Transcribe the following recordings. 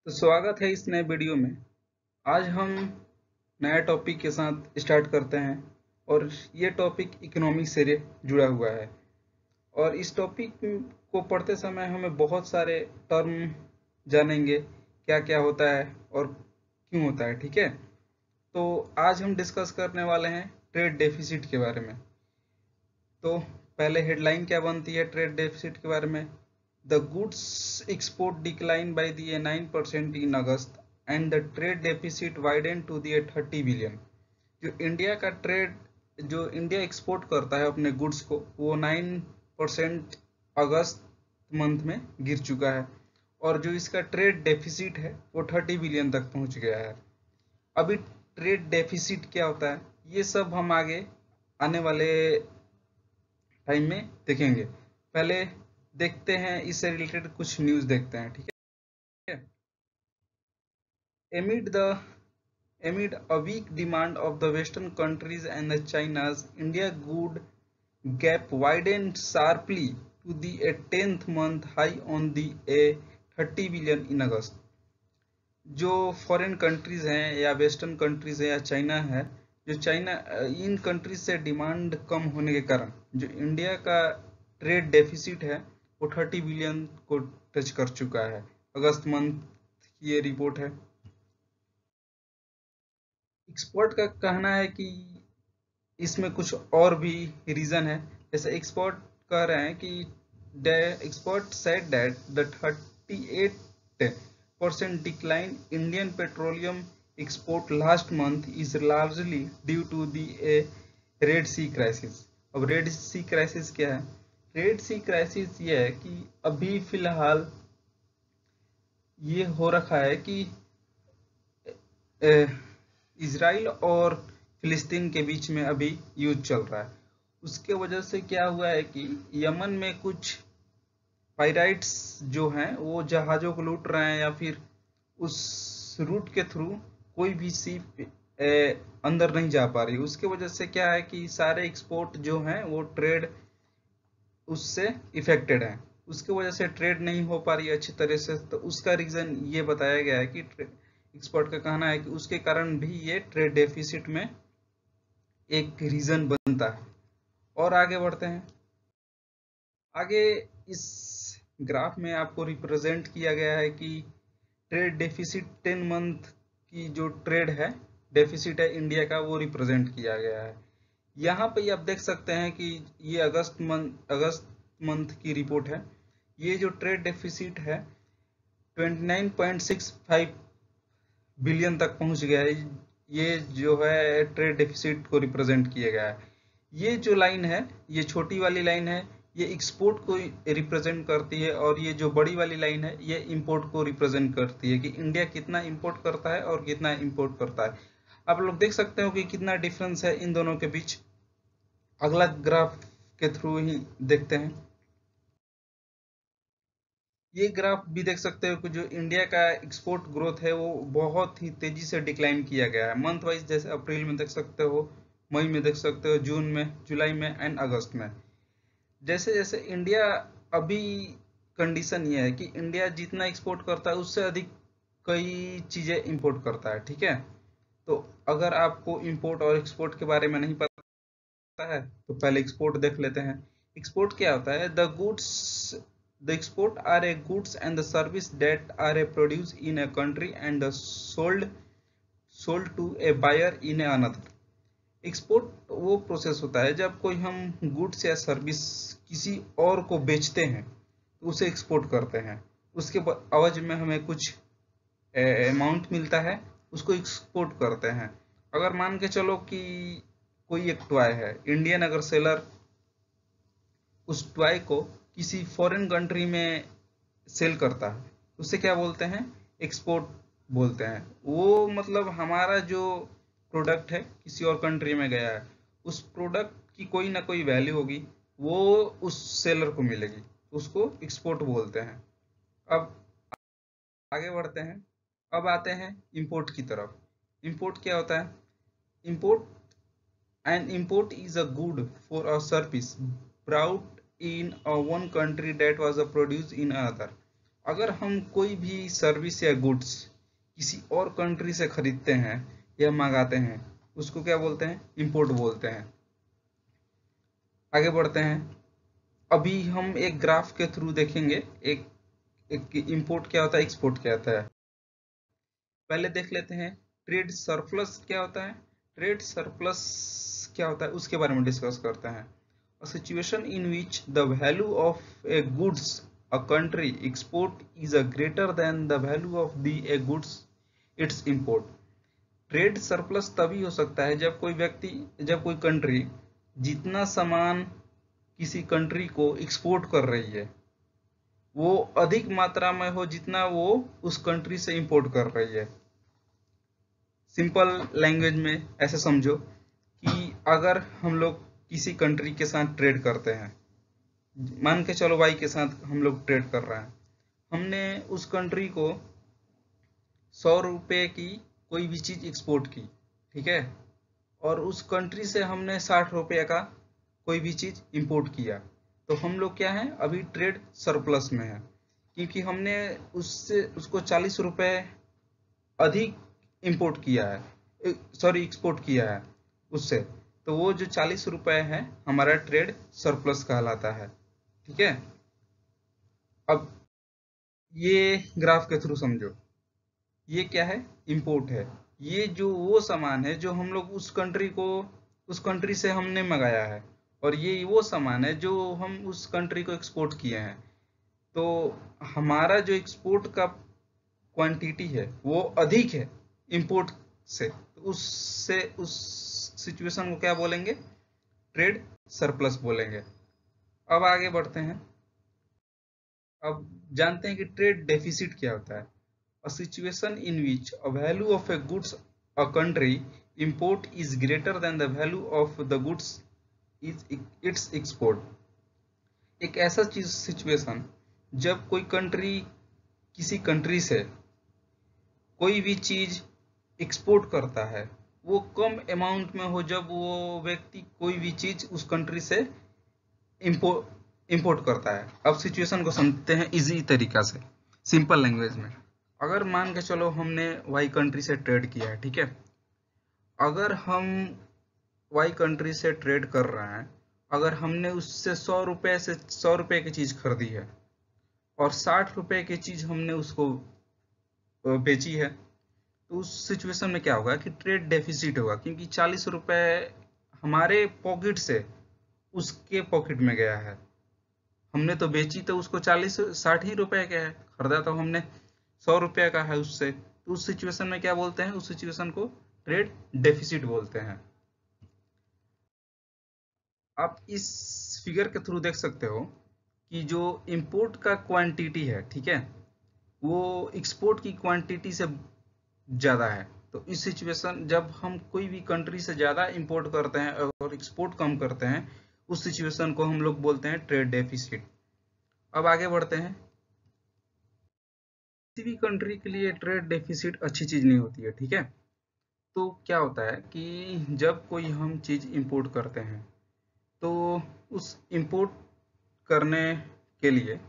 तो स्वागत है इस नए वीडियो में। आज हम नया टॉपिक के साथ स्टार्ट करते हैं और ये टॉपिक इकोनॉमिक से जुड़ा हुआ है। और इस टॉपिक को पढ़ते समय हमें बहुत सारे टर्म जानेंगे, क्या क्या होता है और क्यों होता है। ठीक है, तो आज हम डिस्कस करने वाले हैं ट्रेड डेफिसिट के बारे में। तो पहले हेडलाइन क्या बनती है ट्रेड डेफिसिट के बारे में? The goods export decline by the 9% in August and the trade deficit widen to the 30 billion. जो इंडिया का ट्रेड, जो इंडिया एक्सपोर्ट करता है अपने गुड्स को, वो 9% अगस्त मंथ में गिर चुका है और जो इसका ट्रेड डेफिसिट है वो 30 बिलियन तक पहुंच गया है। अभी ट्रेड डेफिसिट क्या होता है ये सब हम आगे आने वाले टाइम में देखेंगे। पहले देखते हैं, इससे रिलेटेड कुछ न्यूज़ देखते हैं। ठीक है, amid the amid a weak demand of the western countries and the China's, India good gap widened sharply to the 10th month high on the a 30 billion in August। जो foreign countries हैं या western countries है या China है, जो China, इन countries से demand कम होने के कारण जो इंडिया का ट्रेड डेफिसिट है वो 30 बिलियन को टच कर चुका है। अगस्त मंथ की ये रिपोर्ट है। एक्सपर्ट का कहना है कि इसमें कुछ और भी रीजन है। जैसे एक्सपर्ट कह रहे हैं कि expert said that the 38% decline Indian petroleum export last month is largely due to the red sea crisis. अब रेड सी क्राइसिस क्या है? रेड सी क्राइसिस ये है कि अभी फिलहाल ये हो रखा है कि इजराइल और फिलिस्तीन के बीच में अभी युद्ध चल रहा है। उसके वजह से क्या हुआ है कि यमन में कुछ पायराइट्स जो हैं वो जहाज़ों को लूट रहे हैं या फिर उस रूट के थ्रू कोई भी शिप अंदर नहीं जा पा रही। उसके वजह से क्या है कि सारे एक्सपोर्ट जो हैं वो ट्रेड उससे इफेक्टेड है। उसके वजह से ट्रेड नहीं हो पा रही है अच्छी तरह से। तो उसका रीज़न ये बताया गया है कि एक्सपर्ट का कहना है कि उसके कारण भी ये ट्रेड डेफिसिट में एक रीज़न बनता है। और आगे बढ़ते हैं। आगे इस ग्राफ में आपको रिप्रेजेंट किया गया है कि ट्रेड डेफिसिट 10 मंथ की जो ट्रेड है डेफिसिट है इंडिया का, वो रिप्रेजेंट किया गया है। यहाँ पे आप देख सकते हैं कि ये अगस्त मंथ की रिपोर्ट है। ये जो ट्रेड डेफिसिट है 29.65 बिलियन तक पहुंच गया है। ये जो है ट्रेड डेफिसिट को रिप्रेजेंट किया गया है। ये जो लाइन है, ये छोटी वाली लाइन है, ये एक्सपोर्ट को रिप्रेजेंट करती है और ये जो बड़ी वाली लाइन है ये इंपोर्ट को रिप्रेजेंट करती है कि इंडिया कितना इंपोर्ट करता है और कितना इंपोर्ट करता है। आप लोग देख सकते हो कि कितना डिफरेंस है इन दोनों के बीच। अगला ग्राफ के थ्रू ही देखते हैं। ये ग्राफ भी देख सकते हो कि जो इंडिया का एक्सपोर्ट ग्रोथ है वो बहुत ही तेजी से डिक्लाइन किया गया है मंथ वाइज। जैसे अप्रैल में देख सकते हो, मई में देख सकते हो, जून में, जुलाई में एंड अगस्त में। जैसे जैसे इंडिया अभी कंडीशन ये है कि इंडिया जितना एक्सपोर्ट करता है उससे अधिक कई चीज़ें इंपोर्ट करता है। ठीक है, तो अगर आपको इंपोर्ट और एक्सपोर्ट के बारे में नहीं पता है तो पहले एक्सपोर्ट देख लेते हैं। एक्सपोर्ट क्या होता है? The export are a goods and the service that are a produce in a country and sold to a buyer in a another. Export वो प्रोसेस होता है जब कोई हम गुड्स या सर्विस किसी और को बेचते हैं तो उसे एक्सपोर्ट करते हैं। उसके एवज में हमें कुछ अमाउंट मिलता है, उसको एक्सपोर्ट करते हैं। अगर मान के चलो कि कोई एक टॉय है, इंडियन अगर सेलर उस टॉय को किसी फॉरेन कंट्री में सेल करता है, उसे क्या बोलते हैं? एक्सपोर्ट बोलते हैं। वो मतलब हमारा जो प्रोडक्ट है किसी और कंट्री में गया है, उस प्रोडक्ट की कोई ना कोई वैल्यू होगी, वो उस सेलर को मिलेगी, उसको एक्सपोर्ट बोलते हैं। अब आगे बढ़ते हैं। अब आते हैं इंपोर्ट की तरफ। इंपोर्ट क्या होता है? Import An import is a good for a service brought in a one country that was produced in another। अगर हम कोई भी सर्विस या गुड्स किसी और कंट्री से खरीदते हैं या मंगाते हैं, उसको क्या बोलते हैं? इंपोर्ट बोलते हैं। आगे बढ़ते हैं। अभी हम एक ग्राफ के थ्रू देखेंगे एक इंपोर्ट क्या होता है, एक्सपोर्ट क्या होता है। पहले देख लेते हैं ट्रेड सरप्लस क्या होता है। ट्रेड सरप्लस क्या होता है उसके बारे में डिस्कस करते हैं। A situation in which the value of a goods a country export is a greater than the value of the a goods its import। Trade surplus तभी हो सकता है जब कोई कंट्री जितना सामान किसी कंट्री को एक्सपोर्ट कर रही है वो अधिक मात्रा में हो जितना वो उस कंट्री से इंपोर्ट कर रही है। सिंपल लैंग्वेज में ऐसे समझो कि अगर हम लोग किसी कंट्री के साथ ट्रेड करते हैं, मान के चलो भाई के साथ हम लोग ट्रेड कर रहे हैं, हमने उस कंट्री को 100 रुपये की कोई भी चीज़ एक्सपोर्ट की, ठीक है, और उस कंट्री से हमने 60 रुपये का कोई भी चीज़ इंपोर्ट किया, तो हम लोग क्या है, अभी ट्रेड सरप्लस में है, क्योंकि हमने उसको 40 रुपये अधिक इंपोर्ट किया है, एक्सपोर्ट किया है उससे, तो वो जो 40 रुपये है हमारा ट्रेड सरप्लस कहलाता है। ठीक है, अब ये ग्राफ के थ्रू समझो, ये क्या है, इंपोर्ट है। ये जो वो सामान है जो हम लोग उस कंट्री से हमने मंगाया है, और ये वो सामान है जो हम उस कंट्री को एक्सपोर्ट किए हैं। तो हमारा जो एक्सपोर्ट का क्वांटिटी है वो अधिक है इंपोर्ट से, तो उस सिचुएशन को क्या बोलेंगे, ट्रेड सरप्लस बोलेंगे। अब आगे बढ़ते हैं। अब जानते हैं कि ट्रेड डेफिसिट क्या होता है। A situation in which a value of a goods a country import is greater than the value of the goods is its export। एक ऐसा सिचुएशन जब कोई कंट्री किसी कंट्री से कोई भी चीज एक्सपोर्ट करता है, वो कम अमाउंट में हो जब वो व्यक्ति कोई भी चीज उस कंट्री से इंपोर्ट करता है। अब सिचुएशन को समझते हैं इजी तरीका से, सिंपल लैंग्वेज में। अगर मान के चलो हमने वाई कंट्री से ट्रेड किया है, ठीक है, अगर हम वाई कंट्री से ट्रेड कर रहे हैं, अगर हमने उससे 100 रुपये की चीज खरीदी है और 60 रुपये की चीज हमने उसको बेची है, तो उस सिचुएशन में क्या होगा कि ट्रेड डेफिसिट होगा, क्योंकि 40 रुपये हमारे पॉकेट से उसके पॉकेट में गया है। हमने तो बेची तो उसको 60 ही रुपए का है, खरीदा तो हमने 100 रुपये का है उससे, तो उस सिचुएशन में क्या बोलते हैं, उस सिचुएशन को ट्रेड डेफिसिट बोलते हैं। आप इस फिगर के थ्रू देख सकते हो कि जो इंपोर्ट का क्वांटिटी है, ठीक है, वो एक्सपोर्ट की क्वांटिटी से ज़्यादा है। तो इस सिचुएशन जब हम कोई भी कंट्री से ज़्यादा इंपोर्ट करते हैं और एक्सपोर्ट कम करते हैं, उस सिचुएशन को हम लोग बोलते हैं ट्रेड डेफिसिट। अब आगे बढ़ते हैं। किसी भी कंट्री के लिए ट्रेड डेफिसिट अच्छी चीज़ नहीं होती है, ठीक है। तो क्या होता है कि जब कोई हम चीज़ इंपोर्ट करते हैं, तो उस इंपोर्ट करने के लिए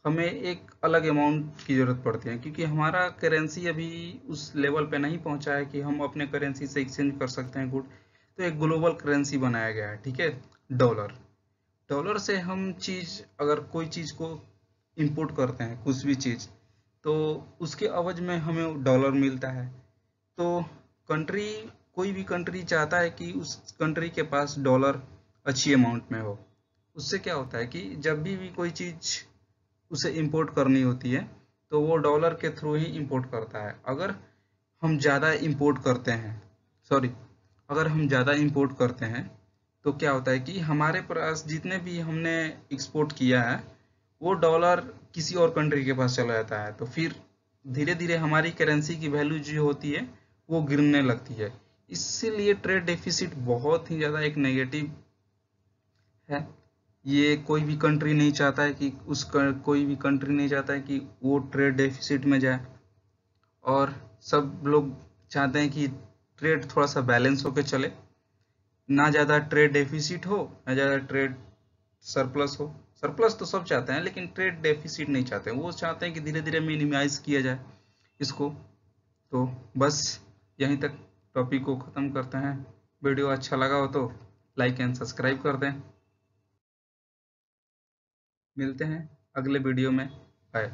हमें एक अलग अमाउंट की ज़रूरत पड़ती है, क्योंकि हमारा करेंसी अभी उस लेवल पे नहीं पहुंचा है कि हम अपने करेंसी से एक्सचेंज कर सकते हैं गुड। तो एक ग्लोबल करेंसी बनाया गया है, ठीक है, डॉलर। डॉलर से हम अगर कोई चीज़ को इंपोर्ट करते हैं, कुछ भी चीज़, तो उसके अवज में हमें डॉलर मिलता है। तो कोई भी कंट्री चाहता है कि उस कंट्री के पास डॉलर अच्छी अमाउंट में हो। उससे क्या होता है कि जब भी कोई चीज़ उसे इंपोर्ट करनी होती है तो वो डॉलर के थ्रू ही इंपोर्ट करता है। अगर हम ज़्यादा इंपोर्ट करते हैं तो क्या होता है कि हमारे पास जितने भी हमने एक्सपोर्ट किया है वो डॉलर किसी और कंट्री के पास चला जाता है, तो फिर धीरे धीरे हमारी करेंसी की वैल्यू जो होती है वो गिरने लगती है। इसीलिए ट्रेड डेफिसिट बहुत ही ज़्यादा एक नेगेटिव है। ये कोई भी कंट्री नहीं चाहता है कि कोई भी कंट्री नहीं चाहता है कि वो ट्रेड डेफिसिट में जाए, और सब लोग चाहते हैं कि ट्रेड थोड़ा सा बैलेंस होकर चले, ना ज़्यादा ट्रेड डेफिसिट हो ना ज़्यादा ट्रेड सरप्लस हो, सरप्लस तो सब चाहते हैं, लेकिन ट्रेड डेफिसिट नहीं चाहते हैं। वो चाहते हैं कि धीरे धीरे मिनिमाइज किया जाए इसको। तो बस यहीं तक टॉपिक को ख़त्म करते हैं। वीडियो अच्छा लगा हो तो लाइक एंड सब्सक्राइब कर दें। मिलते हैं अगले वीडियो में। बाय।